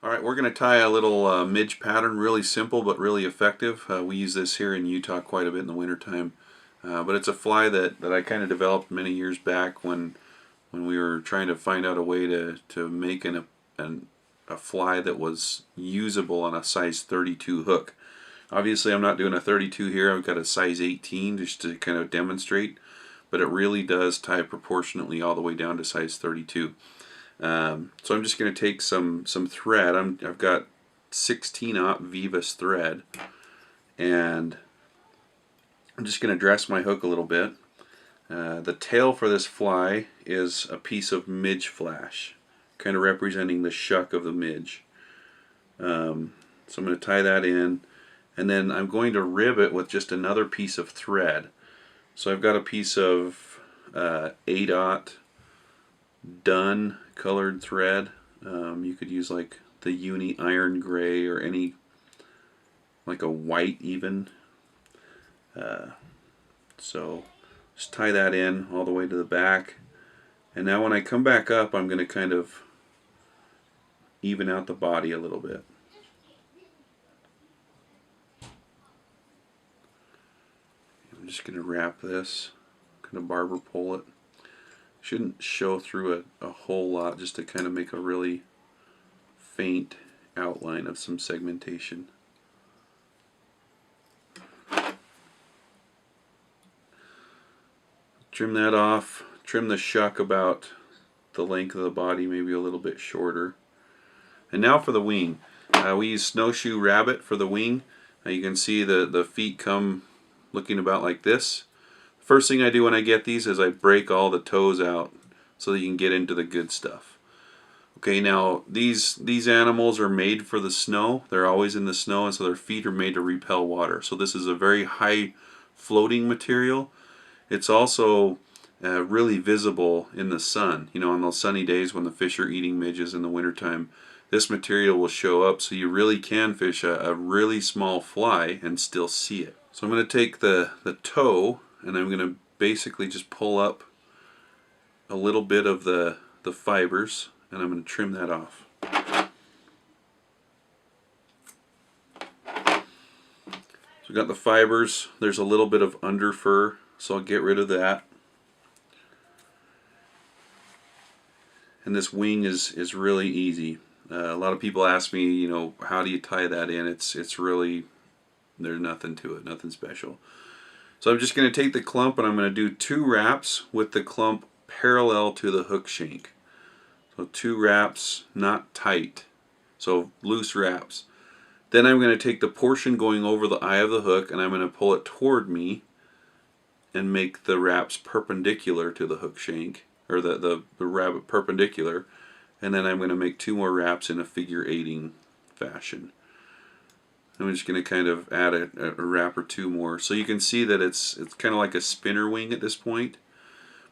Alright, we're going to tie a little midge pattern, really simple but really effective. We use this here in Utah quite a bit in the wintertime. But it's a fly that I kind of developed many years back when we were trying to find out a way to make a fly that was usable on a size 32 hook. Obviously I'm not doing a 32 here, I've got a size 18 just to kind of demonstrate, but it really does tie proportionately all the way down to size 32. So I'm just going to take some thread. I've got 16-aught Vivus thread, and I'm just going to dress my hook a little bit. The tail for this fly is a piece of midge flash, kind of representing the shuck of the midge. So I'm going to tie that in, and then I'm going to rib it with just another piece of thread. So I've got a piece of 8-aught dun colored thread. You could use like the uni iron gray or any, like a white even. So just tie that in all the way to the back, and now when I come back up I'm going to kind of even out the body a little bit. I'm just going to wrap this, kind of barber pole it. Shouldn't show through a whole lot, just to kind of make a really faint outline of some segmentation. Trim that off, trim the shuck about the length of the body, maybe a little bit shorter. And now for the wing. We use snowshoe rabbit for the wing. You can see the feet come looking about like this. First thing I do when I get these is I break all the toes out so that you can get into the good stuff. Okay, now these animals are made for the snow. They're always in the snow, and so their feet are made to repel water. So this is a very high floating material. It's also really visible in the sun. You know, on those sunny days when the fish are eating midges in the wintertime, this material will show up, so you really can fish a really small fly and still see it. So I'm going to take the toe, and I'm going to basically just pull up a little bit of the fibers, and I'm going to trim that off. So we've got the fibers. There's a little bit of under fur, so I'll get rid of that. And this wing is really easy. A lot of people ask me, you know, how do you tie that in? It's really, there's nothing to it, nothing special. So I'm just going to take the clump and I'm going to do 2 wraps with the clump parallel to the hook shank. So 2 wraps, not tight, so loose wraps. Then I'm going to take the portion going over the eye of the hook and I'm going to pull it toward me and make the wraps perpendicular to the hook shank, or the rabbit perpendicular, and then I'm going to make 2 more wraps in a figure 8-ing fashion. I'm just going to kind of add a wrap or 2 more. So you can see that it's kind of like a spinner wing at this point.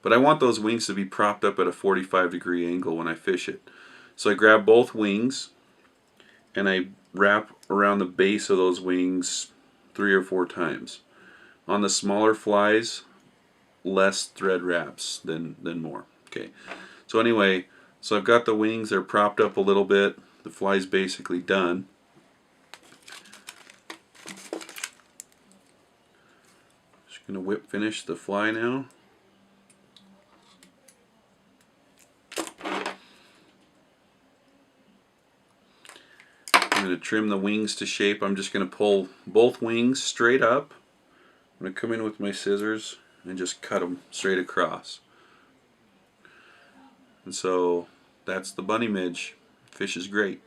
But I want those wings to be propped up at a 45-degree angle when I fish it. So I grab both wings and I wrap around the base of those wings 3 or 4 times. On the smaller flies, less thread wraps than more. Okay. So anyway, so I've got the wings, they're propped up a little bit. The fly's basically done. Just going to whip finish the fly now. I'm going to trim the wings to shape. I'm just going to pull both wings straight up. I'm going to come in with my scissors and just cut them straight across. And so that's the bunny midge. Fish is great.